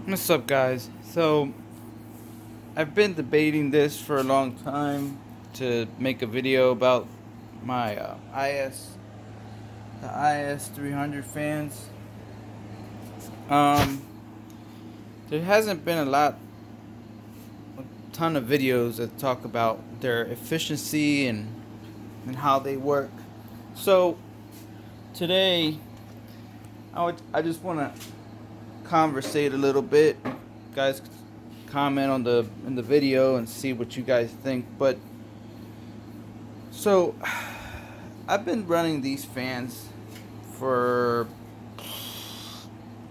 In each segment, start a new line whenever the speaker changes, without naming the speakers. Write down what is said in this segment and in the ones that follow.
What's up, guys? So I've been debating this for a long time to make a video about my the IS300 fans. Um, there hasn't been a ton of videos that talk about their efficiency and how they work. So today I just want to conversate a little bit. Guys, comment on in the video and see what you guys think. But so I've been running these fans for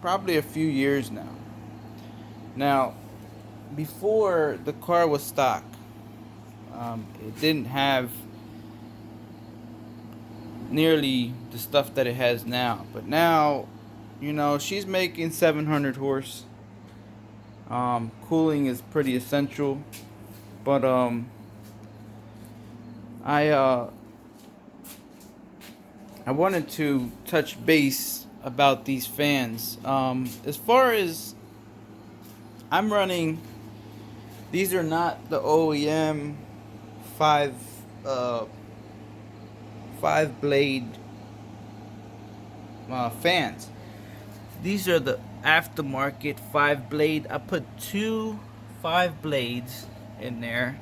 probably a few years now. Now, before the car was stock, it didn't have nearly the stuff that it has now. But now, she's making 700 horse. Cooling is pretty essential, but I wanted to touch base about these fans. As far as I'm running, these are not the OEM five blade fans. These are the Aftermarket 5 blade. I put 2 5 blades in there,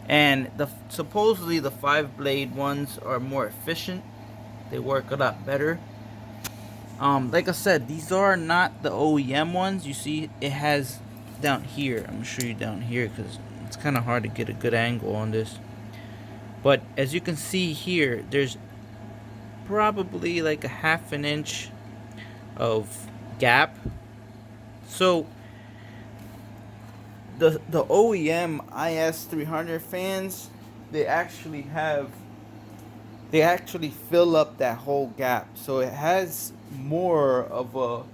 and supposedly the 5 blade ones are more efficient. They work a lot better. Like I said, these are not the OEM ones. You see, it has down here. I'm gonna show you down here because it's kind of hard to get a good angle on this. But as you can see here, there's probably like a ½ an inch of gap. So the OEM IS300 fans, they actually fill up that whole gap, so it has more of a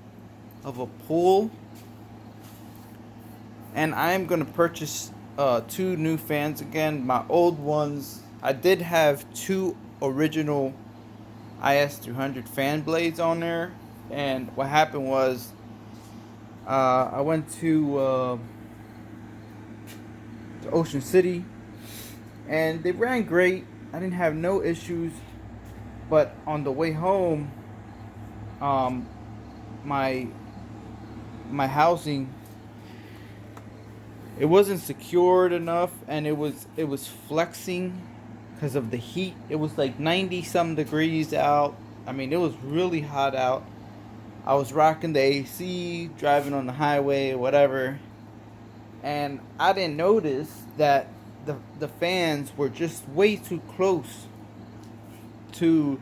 pull. And I'm gonna purchase 2 new fans again. My old ones, I did have 2 original IS300 fan blades on there. And what happened was, I went to Ocean City, and they ran great. I didn't have no issues. But on the way home, my housing, it wasn't secured enough, and it was flexing because of the heat. It was like 90 some degrees out. I mean, it was really hot out. I was rocking the AC, driving on the highway, whatever, and I didn't notice that the fans were just way too close to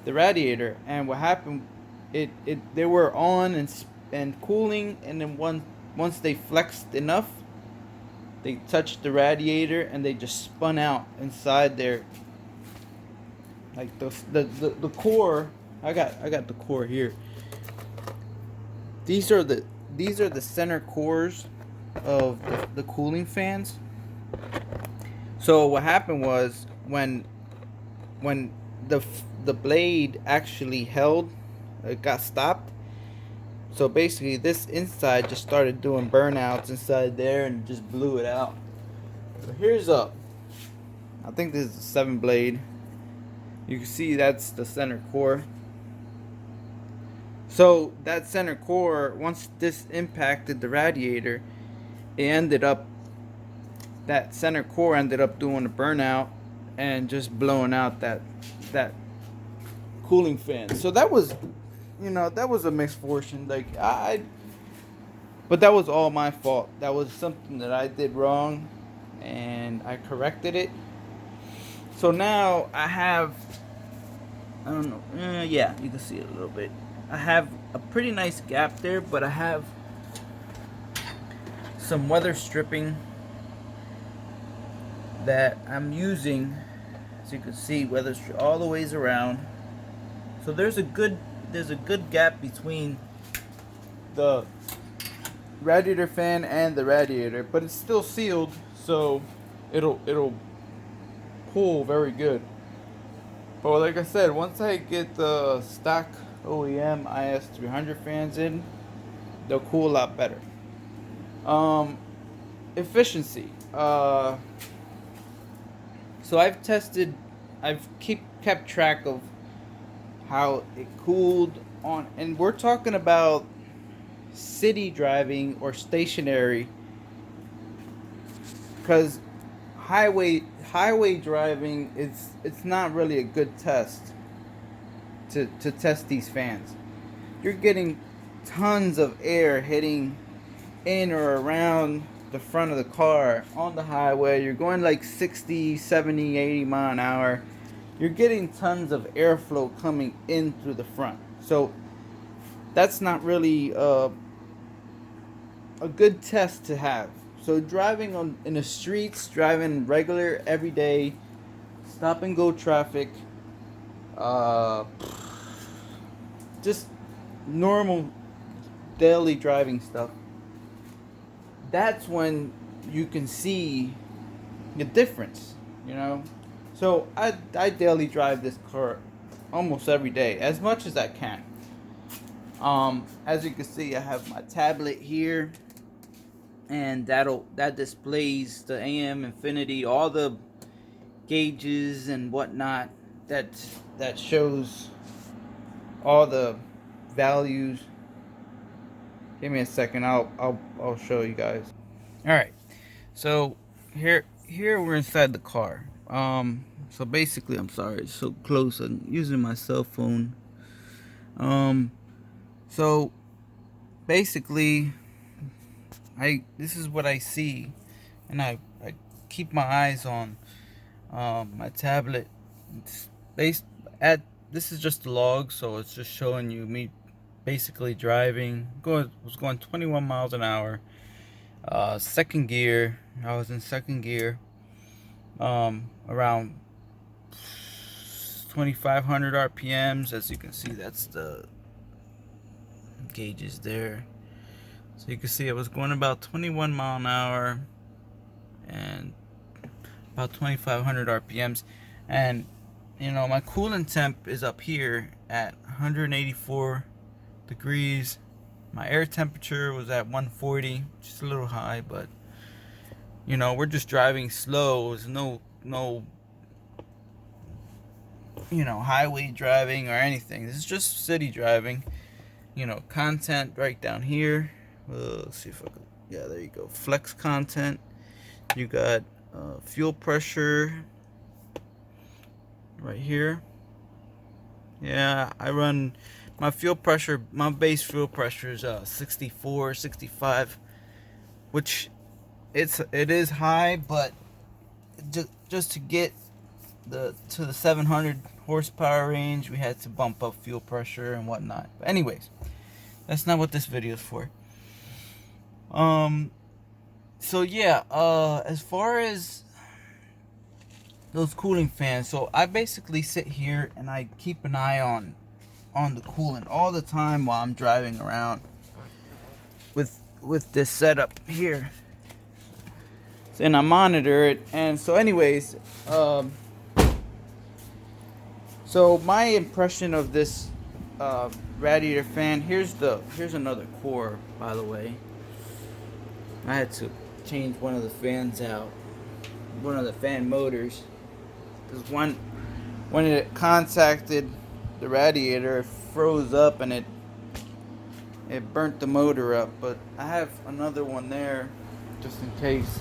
the radiator. And what happened, they were on and cooling, and then once they flexed enough, they touched the radiator and they just spun out inside there. Like the core, I got the core here. These are the center cores of the cooling fans. So what happened was, when the blade actually held, it got stopped. So basically this inside just started doing burnouts inside there and just blew it out. So here's I think this is a 7 blade. You can see that's the center core. So that center core, once this impacted the radiator, that center core ended up doing a burnout and just blowing out that cooling fan. So that was a misfortune. But that was all my fault. That was something that I did wrong, and I corrected it. So now I have, I don't know, yeah, you can see it a little bit. I have a pretty nice gap there, but I have some weather stripping that I'm using, as you can see, weather all the ways around. So there's a good gap between the radiator fan and the radiator, but it's still sealed, so it'll cool very good. But like I said, once I get the stock OEM IS300 fans in, they'll cool a lot better. Efficiency. So I've kept track of how it cooled on, and we're talking about city driving or stationary, because highway driving, it's not really a good test to test these fans. You're getting tons of air hitting in or around the front of the car on the highway. You're going like 60, 70, 80 mile an hour. You're getting tons of airflow coming in through the front. So that's not really a good test to have. So driving in the streets, driving regular everyday stop and go traffic, just normal daily driving stuff, that's when you can see the difference, you know. So I daily drive this car almost every day, as much as I can. As you can see, I have my tablet here, and that displays the AM, infinity, all the gauges and whatnot. That shows all the values. Give me a second. I'll show you guys. All right. So here we're inside the car. So basically, I'm sorry, it's so close. I'm using my cell phone. So basically, this is what I see, and I keep my eyes on my tablet. It's this is just a log, so it's just showing you me basically driving. Was going 21 miles an hour. Second gear. I was in second gear. Around 2,500 RPMs. As you can see, that's the gauges there. So you can see I was going about 21 mile an hour and about 2,500 RPMs. And you know, my coolant temp is up here at 184 degrees. My air temperature was at 140, which is a little high, but you know, we're just driving slow. There's no you know, highway driving or anything. This is just city driving. You know, content right down here. Let's see if I can. Yeah, there you go. Flex content. You got fuel pressure right here. Yeah, I run my fuel pressure. My base fuel pressure is 64, 65, which it is high, but just to get to the 700 horsepower range, we had to bump up fuel pressure and whatnot. But anyways, that's not what this video is for. So yeah, as far as those cooling fans, so I basically sit here and I keep an eye on the coolant all the time while I'm driving around with this setup here. And I monitor it. And so anyways, so my impression of this radiator fan, here's another core, by the way. I had to change one of the fans out, one of the fan motors, because when it contacted the radiator, it froze up and it burnt the motor up. But I have another one there just in case.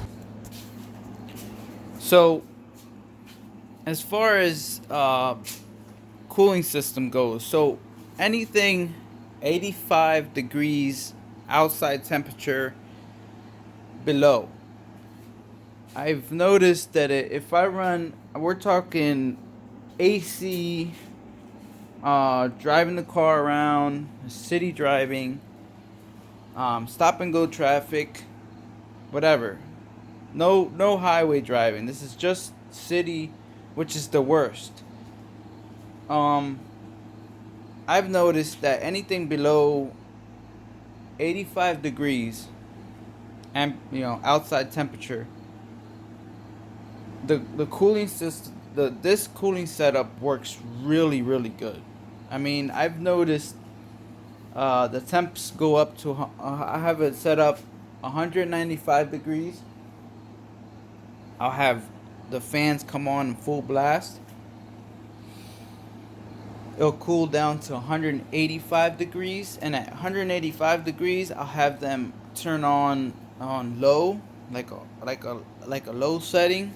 So as far as cooling system goes, so anything 85 degrees outside temperature below, I've noticed that if I run, we're talking AC driving the car around, city driving, stop and go traffic, whatever. No highway driving. This is just city, which is the worst. Um, I've noticed that anything below 85 degrees and outside temperature, the cooling system, this cooling setup works really good. I mean, I've noticed the temps go up to I have it set up 195 degrees. I'll have the fans come on in full blast. It'll cool down to 185 degrees, and at 185 degrees I'll have them turn on low, like a low setting,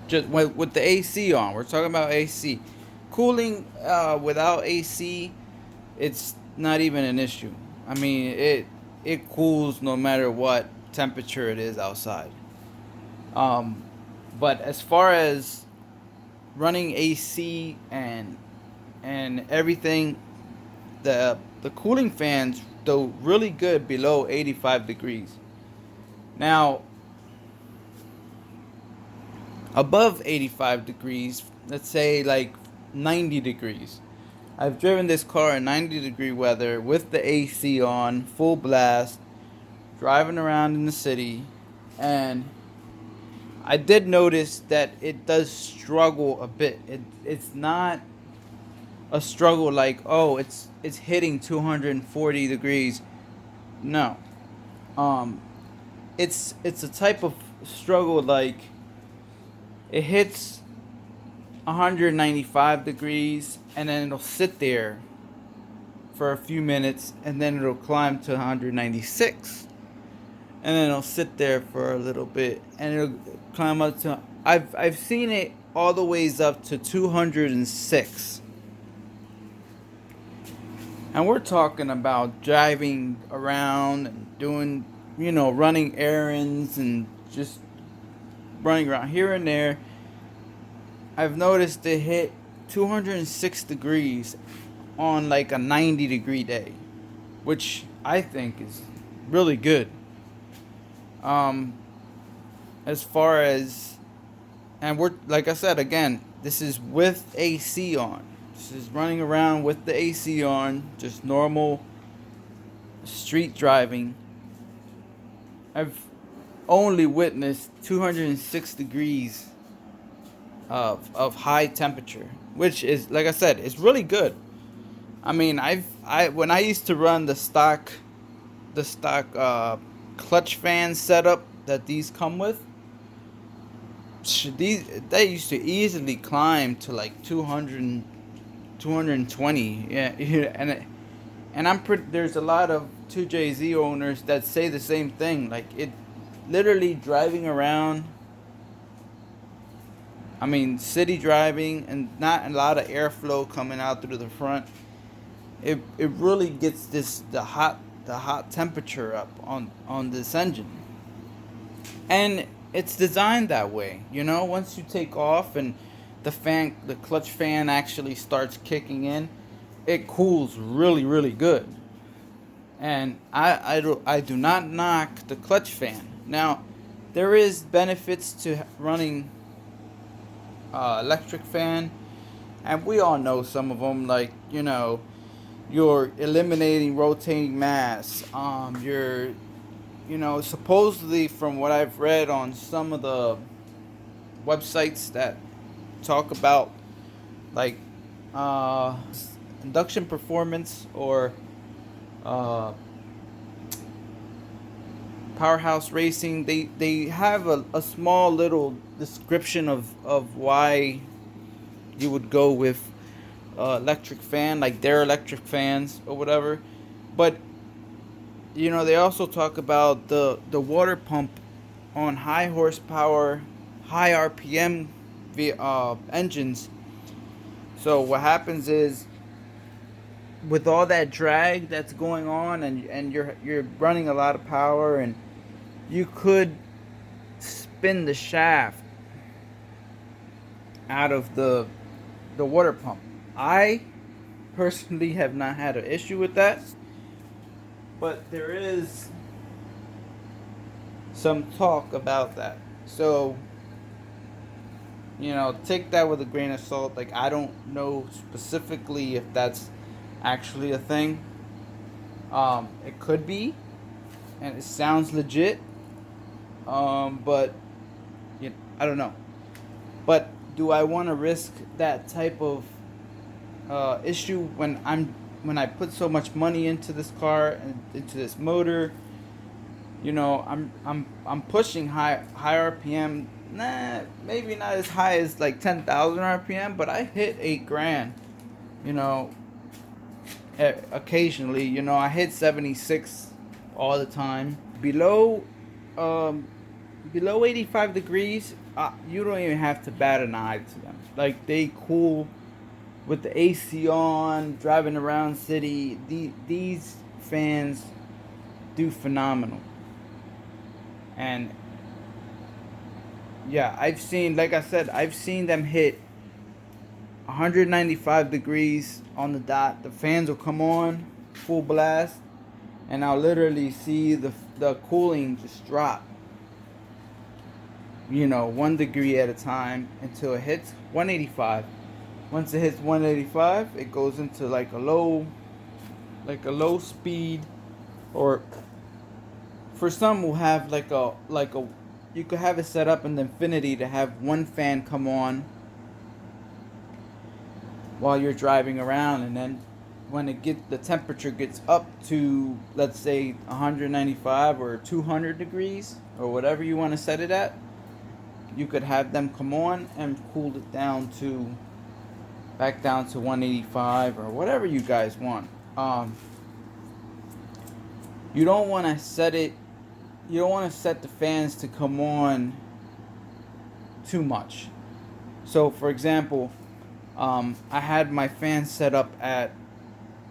just with the AC on. We're talking about AC cooling. Without AC, it's not even an issue. I mean, it cools no matter what temperature it is outside. um but as far as running AC and everything, the cooling fans do really good below 85 degrees. Now, above 85 degrees, let's say like 90 degrees. I've driven this car in 90-degree weather with the AC on full blast, driving around in the city, and I did notice that it does struggle a bit. It's not a struggle like, oh, it's hitting 240 degrees. No. Um it's a type of struggle like it hits 195 degrees, and then it'll sit there for a few minutes, and then it'll climb to 196, and then it'll sit there for a little bit, and it'll climb up to I've seen it all the ways up to 206. And we're talking about driving around and doing, running errands and just running around here and there. I've noticed it hit 206 degrees on like a 90-degree day, which I think is really good. Um, as far as, and we're, like I said again, this is with AC on. This is running around with the AC on, just normal street driving. I've only witnessed 206 degrees of high temperature, which is, like I said, it's really good. I mean, when I used to run the stock clutch fan setup that these come with, they used to easily climb to like 200, 220. Yeah, and I'm pretty. There's a lot of 2JZ owners that say the same thing. Like, it literally driving around. I mean, city driving and not a lot of airflow coming out through the front. It really gets the hot temperature up on this engine. And it's designed that way. Once you take off and the clutch fan actually starts kicking in, it cools really good. And I do not knock the clutch fan. Now, there is benefits to running electric fan, and we all know some of them, like, you're eliminating rotating mass. You're, supposedly, from what I've read on some of the websites that talk about, like, induction performance, or Powerhouse Racing, they have a small little description of why you would go with electric fan, like their electric fans or whatever. But they also talk about the water pump on high horsepower, high RPM engines. So what happens is, with all that drag that's going on, and you're running a lot of power, and you could spin the shaft out of the the water pump. I personally have not had an issue with that, but there is some talk about that. So, take that with a grain of salt. Like, I don't know specifically if that's actually a thing. It could be, and it sounds legit. But I don't know. But do I want to risk that type of issue when I put so much money into this car and into this motor? I'm pushing high RPM. Nah, maybe not as high as like 10,000 RPM, but I hit 8 grand. You know, occasionally. I hit 76 all the time. Um, below 85 degrees, you don't even have to bat an eye to them. Like, they cool with the AC on, driving around city. These fans do phenomenal. And yeah, like I said, I've seen them hit 195 degrees on the dot. The fans will come on full blast, and I'll literally see the cooling just drop. 1 degree at a time until it hits 185. Once it hits 185, it goes into like a low speed, or for some will have like a you could have it set up in the infinity to have one fan come on while you're driving around, and then when the temperature gets up to, let's say, 195 or 200 degrees or whatever you want to set it at, you could have them come on and cool it back down to 185 or whatever you guys want. You don't want to set the fans to come on too much. So, for example, I had my fan set up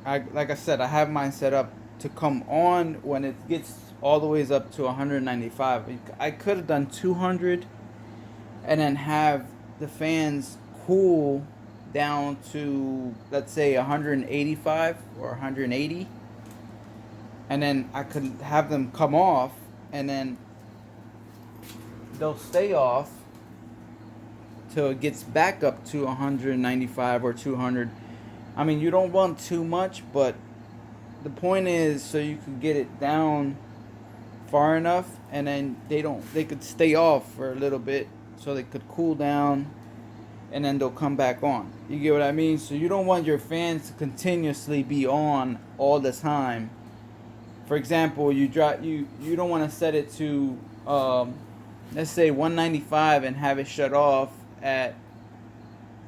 like I said, I have mine set up to come on when it gets all the way up to 195. I could have done 200 and then have the fans cool down to, let's say, 185 or 180, and then I could have them come off, and then they'll stay off till it gets back up to 195 or 200. I mean, you don't want too much, but the point is so you can get it down far enough, and then they could stay off for a little bit so they could cool down, and then they'll come back on. You get what I mean? So you don't want your fans to continuously be on all the time. For example, you don't want to set it to let's say 195 and have it shut off at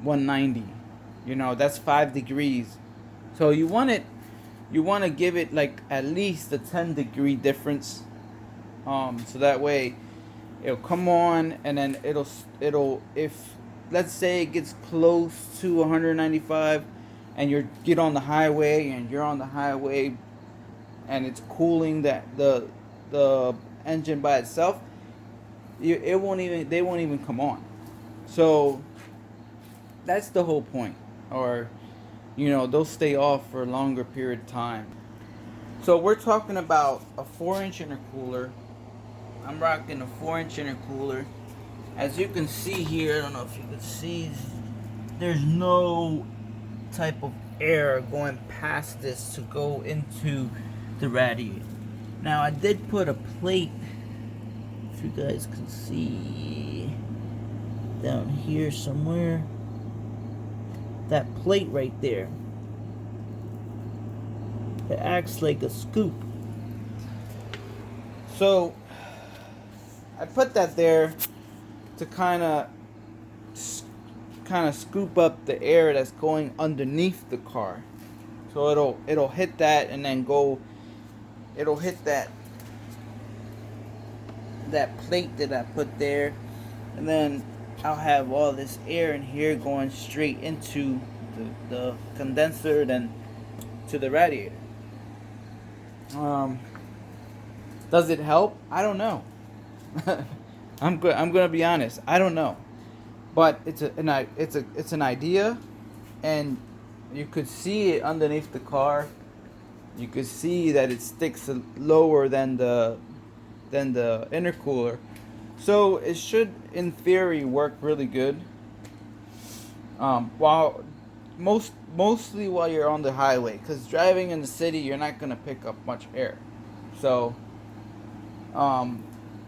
190. That's 5 degrees. So you want to give it like at least a 10-degree difference, so that way it'll come on, and then it'll if, let's say, it gets close to 195 and you're on the highway and it's cooling the engine by itself, they won't even come on. So that's the whole point. Or they'll stay off for a longer period of time. So we're talking about a 4-inch intercooler. I'm rocking a 4-inch intercooler. As you can see here, I don't know if you can see, there's no type of air going past this to go into the radiator. Now, I did put a plate, if you guys can see, down here somewhere. That plate right there, it acts like a scoop. So I put that there to kind of scoop up the air that's going underneath the car. So it'll hit that, and then it'll hit that plate that I put there, and then I'll have all this air in here going straight into the condenser, then to the radiator. Does it help? I don't know. I'm gonna be honest. I don't know, but it's an idea. and you could see it underneath the car. You could see that it sticks lower than the intercooler. So it should, in theory, work really good. While mostly while you're on the highway, because driving in the city, you're not gonna pick up much air. So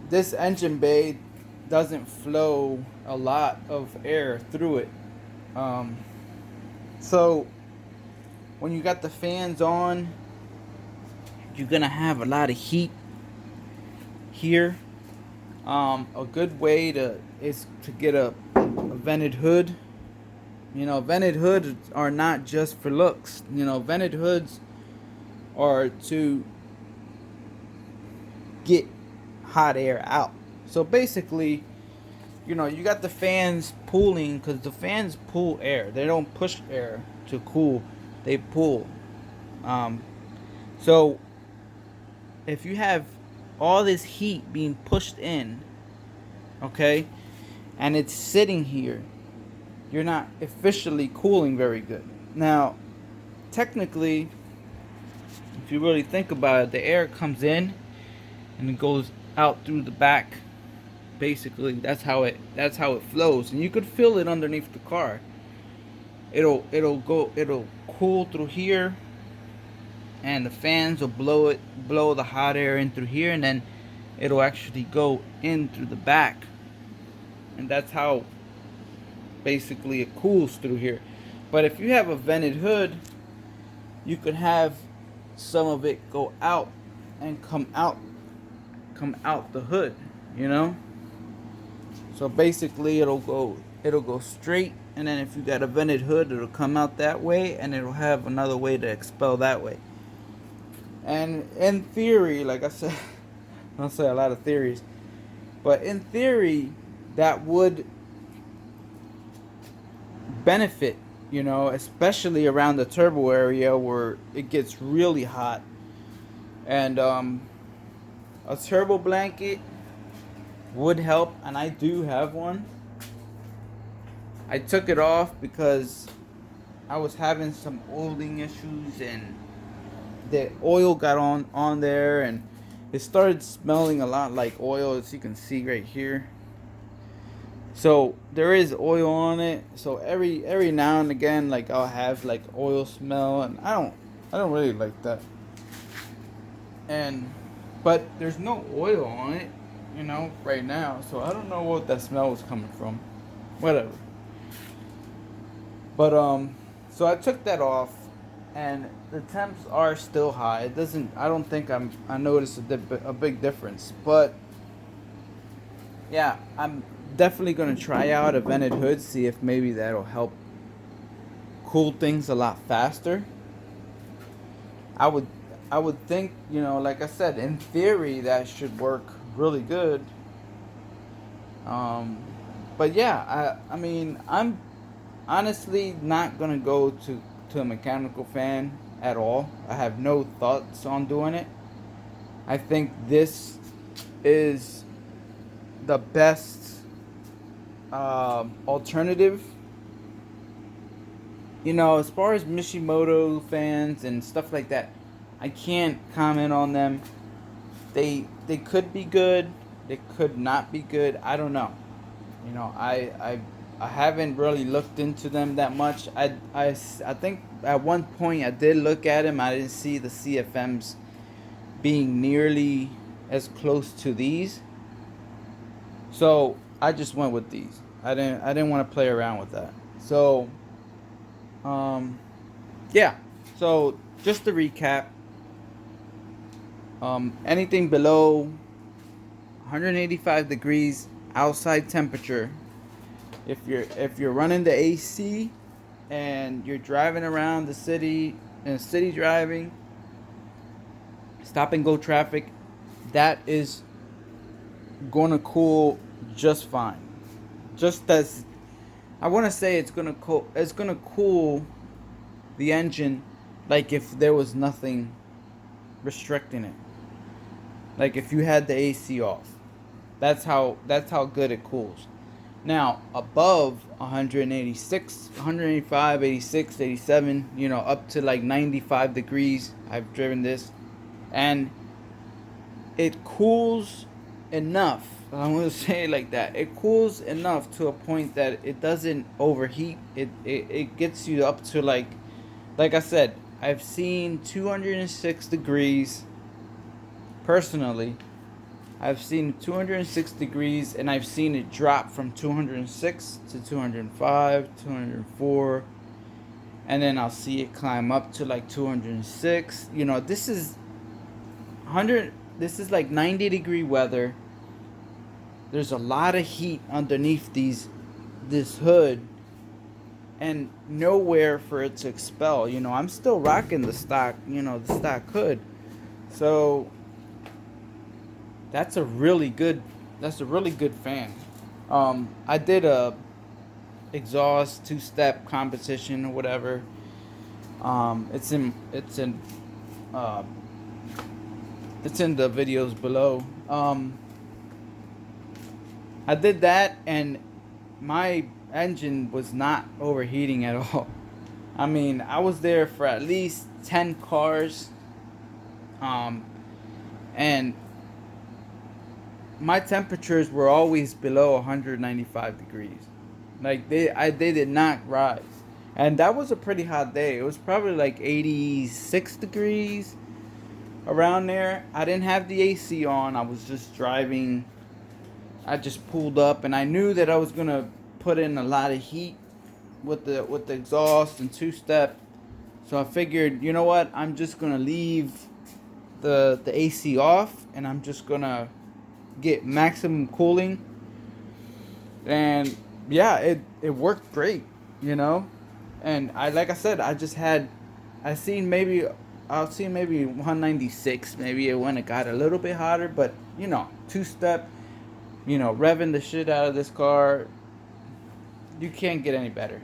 this engine bay doesn't flow a lot of air through it. So when you got the fans on, you're gonna have a lot of heat here. A good way is to get a vented hood. You know, vented hoods are not just for looks. You know, vented hoods are to get hot air out. So basically, you know, you got the fans pulling, because the fans pull air. They don't push air to cool, they pull. So if you have all this heat being pushed in, okay, and it's sitting here, you're not officially cooling very good. Now, technically, if you really think about it, the air comes in and it goes out through the back. Basically, that's how it flows, and you could feel it underneath the car. It'll cool through here, and the fans will blow the hot air in through here, and then it'll actually go in through the back, and that's how basically it cools through here. But if you have a vented hood, you could have some of it go out and come out the hood, you know. So basically it'll go straight, and then if you got a vented hood, it'll come out that way, and it'll have another way to expel that way. And in theory, like I said, I don't say a lot of theories, but in theory, that would benefit, you know, especially around the turbo area where it gets really hot. And a turbo blanket would help, and I do have one. I took it off because I was having some oiling issues, and the oil got on there, and it started smelling a lot like oil, as you can see right here. So there is oil on it. So every now and again, like, I'll have like oil smell, and I don't really like that. But there's no oil on it, you know, right now. So I don't know what that smell was coming from. Whatever. But so I took that off, and the temps are still high. It doesn't. I don't think I noticed a big difference. But yeah, I'm definitely gonna try out a vented hood, see if maybe that'll help cool things a lot faster. I would think, you know, like I said, in theory that should work really good. But yeah, I mean, I'm honestly not gonna go to a mechanical fan at all. I have no thoughts on doing it. I think this is the best alternative. You know, as far as Mishimoto fans and stuff like that, I can't comment on them. They could be good, they could not be good. I don't know. You know, I haven't really looked into them that much. I think at one point I did look at them. I didn't see the CFMs being nearly as close to these. So I just went with these. I didn't want to play around with that. So yeah. So just to recap, anything below 185 degrees outside temperature, if you're running the AC and you're driving around the city, and city driving, stop and go traffic, that is gonna cool just fine. Just as I want to say, it's gonna cool the engine like if there was nothing restricting it. Like if you had the AC off, that's how good it cools. Now above 186, 185, 86, 87, you know, up to like 95 degrees, I've driven this, and it cools enough. I'm gonna say it like that. It cools enough to a point that it doesn't overheat. It gets you up to like I said, I've seen 206 degrees personally. I've seen 206 degrees, and I've seen it drop from 206 to 205, 204, and then I'll see it climb up to like 206. You know, this is 100. This is like 90-degree weather. There's a lot of heat underneath this hood, and nowhere for it to expel. You know, I'm still rocking the stock, you know, the stock hood. So that's a really good fan. I did a exhaust two-step competition or whatever. Uh, it's in the videos below. I did that, and my engine was not overheating at all. I mean, I was there for at least 10 cars, and my temperatures were always below 195 degrees. Like they did not rise, and that was a pretty hot day. It was probably like 86 degrees around there. I didn't have the AC on. I was just driving. I just pulled up, and I knew that I was gonna put in a lot of heat with the exhaust and two-step. So I figured, you know what? I'm just gonna leave the AC off, and I'm just gonna get maximum cooling. And yeah, it worked great, you know. And like I said, I'll see maybe 196, maybe when it got a little bit hotter, but you know, two-step, you know, revving the shit out of this car, you can't get any better.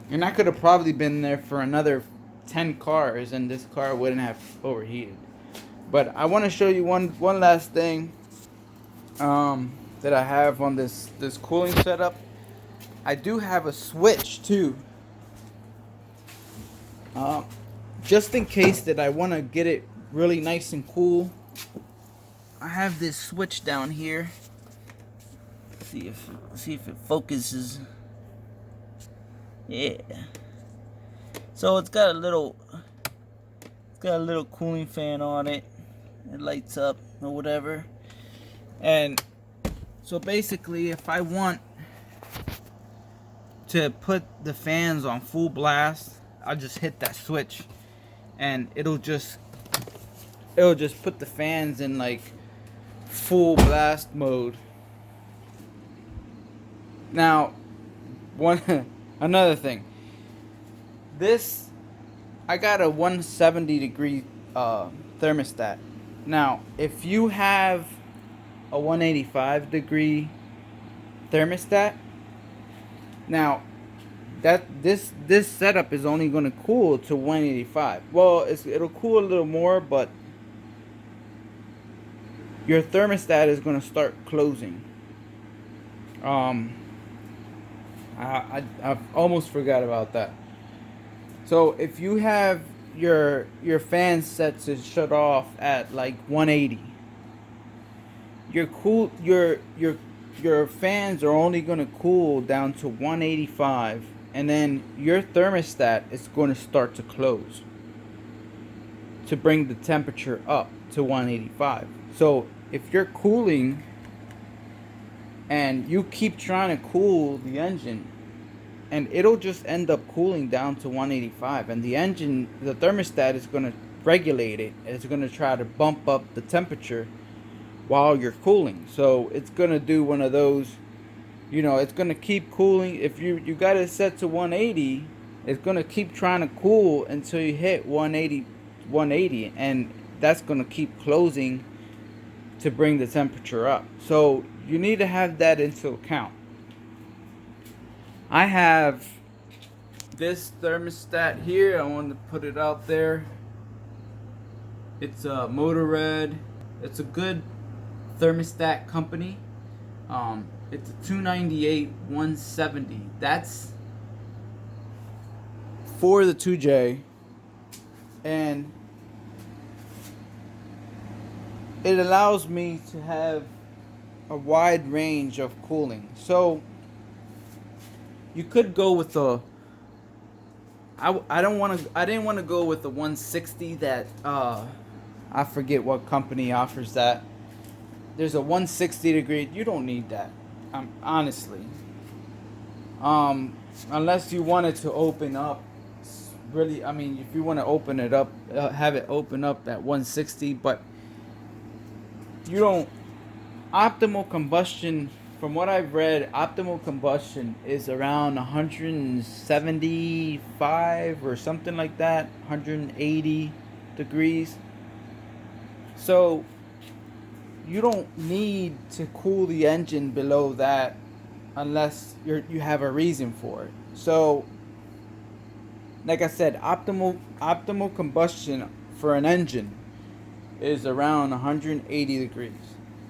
And I could have probably been there for another 10 cars, and this car wouldn't have overheated. But I want to show you one last thing that I have on this cooling setup. I do have a switch too, just in case that I want to get it really nice and cool. I have this switch down here. See if it focuses. Yeah. So it's got a little cooling fan on it. It lights up or whatever. And so basically, if I want to put the fans on full blast, I'll just hit that switch, and it'll just put the fans in like full blast mode. Now, another thing. This, I got a 170-degree thermostat. Now, if you have a 185-degree thermostat, now this setup is only going to cool to 185. Well, it'll cool a little more, but your thermostat is going to start closing. I've almost forgot about that. So if you have your fan set to shut off at like 180, your fans are only going to cool down to 185, and then your thermostat is going to start to close to bring the temperature up to 185. So if you're cooling and you keep trying to cool the engine, and it'll just end up cooling down to 185, and the thermostat is going to regulate it. It's going to try to bump up the temperature while you're cooling. So it's going to do one of those, you know, it's going to keep cooling. If you got it set to 180, it's going to keep trying to cool until you hit 180, and that's going to keep closing to bring the temperature up. So you need to have that into account. I have this thermostat here. I want to put it out there. It's a Motor Red. It's a good thermostat company. It's a 298 170. That's for the 2J, and it allows me to have a wide range of cooling. So you could go with the I didn't want to go with the 160 that I forget what company offers that. There's a 160 degree. You don't need that. Honestly. Unless you wanted to open up really, I mean, if you want to open it up, have it open up at 160, but you don't. Optimal combustion, from what I've read, optimal combustion is around 175 or something like that, 180 degrees. So you don't need to cool the engine below that unless you have a reason for it. So like I said, optimal combustion for an engine is around 180 degrees.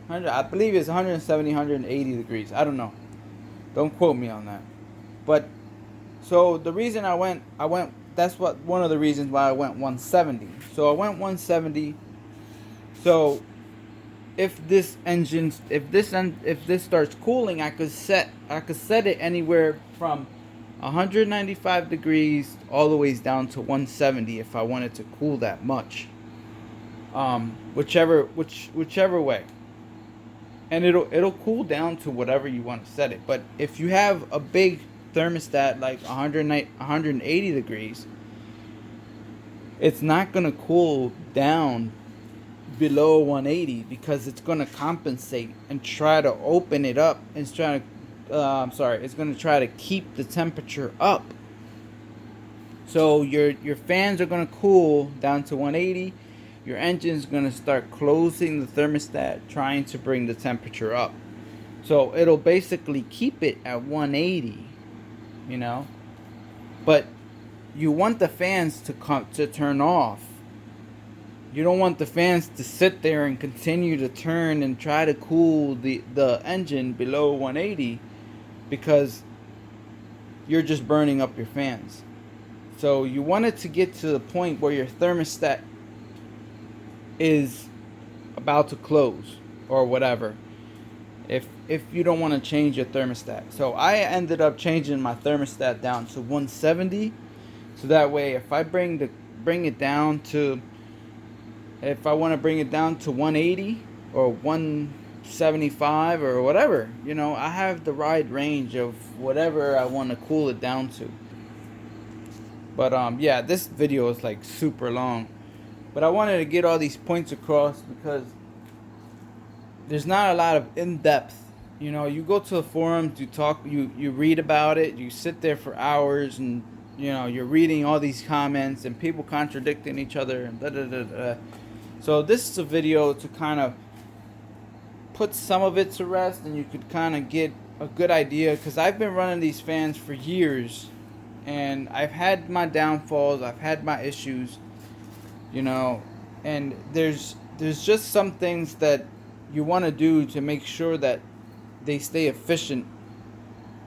I believe it's 170, 180 degrees. I don't know. Don't quote me on that. But so the reason I went, that's what one of the reasons why I went 170. So I went 170. So if this starts cooling, I could set it anywhere from 195 degrees all the way down to 170 if I wanted to cool that much. Whichever way, and it'll cool down to whatever you want to set it. But if you have a big thermostat like 180 degrees, it's not gonna cool down below 180 because it's gonna compensate and try to open it up and it's gonna try to keep the temperature up. So your fans are gonna cool down to 180. Your engine's gonna start closing the thermostat, trying to bring the temperature up. So it'll basically keep it at 180, you know. But you want the fans to turn off. You don't want the fans to sit there and continue to turn and try to cool the engine below 180 because you're just burning up your fans. So you want it to get to the point where your thermostat is about to close or whatever, if you don't want to change your thermostat. So I ended up changing my thermostat down to 170, so that way if I if I want to bring it down to 180 or 175 or whatever, you know, I have the wide range of whatever I want to cool it down to. But yeah, this video is like super long. But I wanted to get all these points across because there's not a lot of in-depth. You know, you go to the forums, you read about it, you sit there for hours, and you know you're reading all these comments and people contradicting each other and da da da da. So this is a video to kind of put some of it to rest, and you could kind of get a good idea, because I've been running these fans for years, and I've had my downfalls, I've had my issues. You know, and there's just some things that you want to do to make sure that they stay efficient.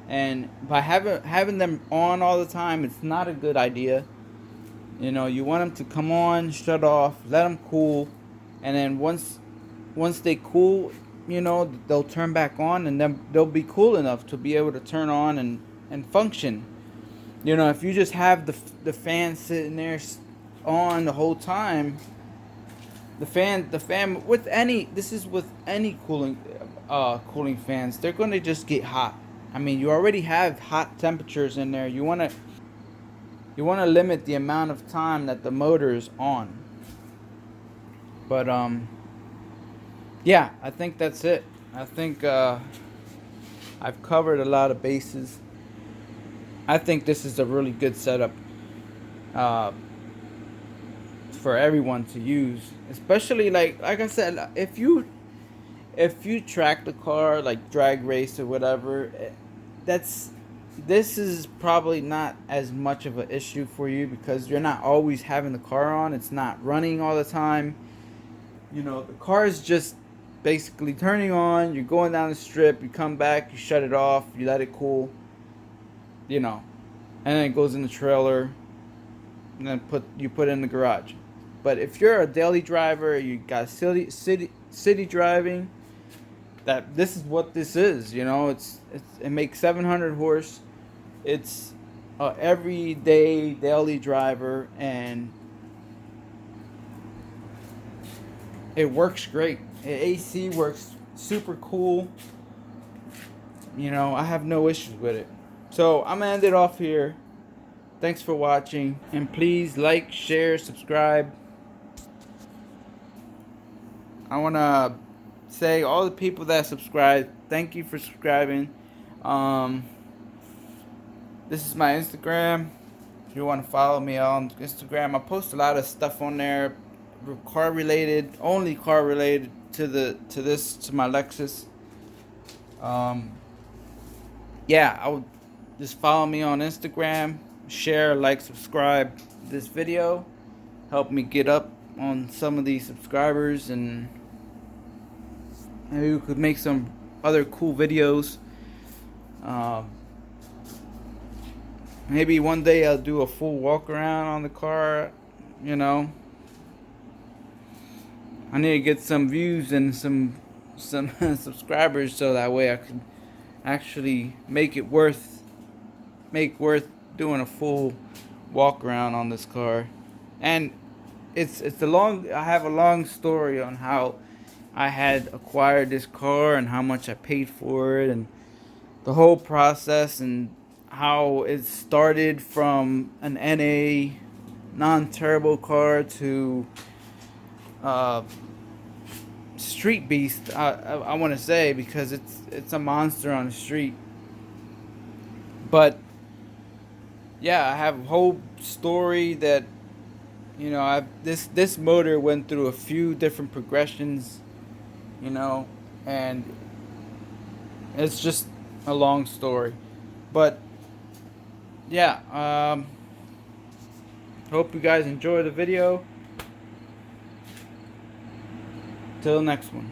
And by having them on all the time, it's not a good idea. You know, you want them to come on, shut off, let them cool, and then once they cool, you know, they'll turn back on, and then they'll be cool enough to be able to turn on and function. You know, if you just have the fan sitting there on the whole time, the fan with any cooling fans, they're going to just get hot. I mean, you already have hot temperatures in there. You want to limit the amount of time that the motor is on. But yeah, I think that's it. I think I've covered a lot of bases. I think this is a really good setup for everyone to use, especially like I said, if you track the car, like drag race or whatever, this is probably not as much of an issue for you because you're not always having the car on. It's not running all the time. You know, the car is just basically turning on, you're going down the strip, you come back, you shut it off, you let it cool, you know, and then it goes in the trailer, and then you put it in the garage. But if you're a daily driver, you got city driving, that this is what this is. You know, it makes 700 horse. It's a everyday daily driver, and it works great. AC works super cool. You know, I have no issues with it. So I'm gonna end it off here. Thanks for watching, and please like, share, subscribe. I wanna say all the people that subscribe, thank you for subscribing. This is my Instagram. If you want to follow me on Instagram, I post a lot of stuff on there, car related, only car related to my Lexus. Yeah, I would just follow me on Instagram, share, like, subscribe this video, help me get up on some of these subscribers, and maybe we could make some other cool videos. Maybe one day I'll do a full walk around on the car, you know. I need to get some views and some subscribers, so that way I can actually make worth doing a full walk around on this car. And I have a long story on how I had acquired this car and how much I paid for it and the whole process, and how it started from an NA non-turbo car to street beast. I want to say, because it's a monster on the street. But yeah, I have a whole story that, you know, this motor went through a few different progressions, you know, and it's just a long story. But yeah, hope you guys enjoy the video. Till next one.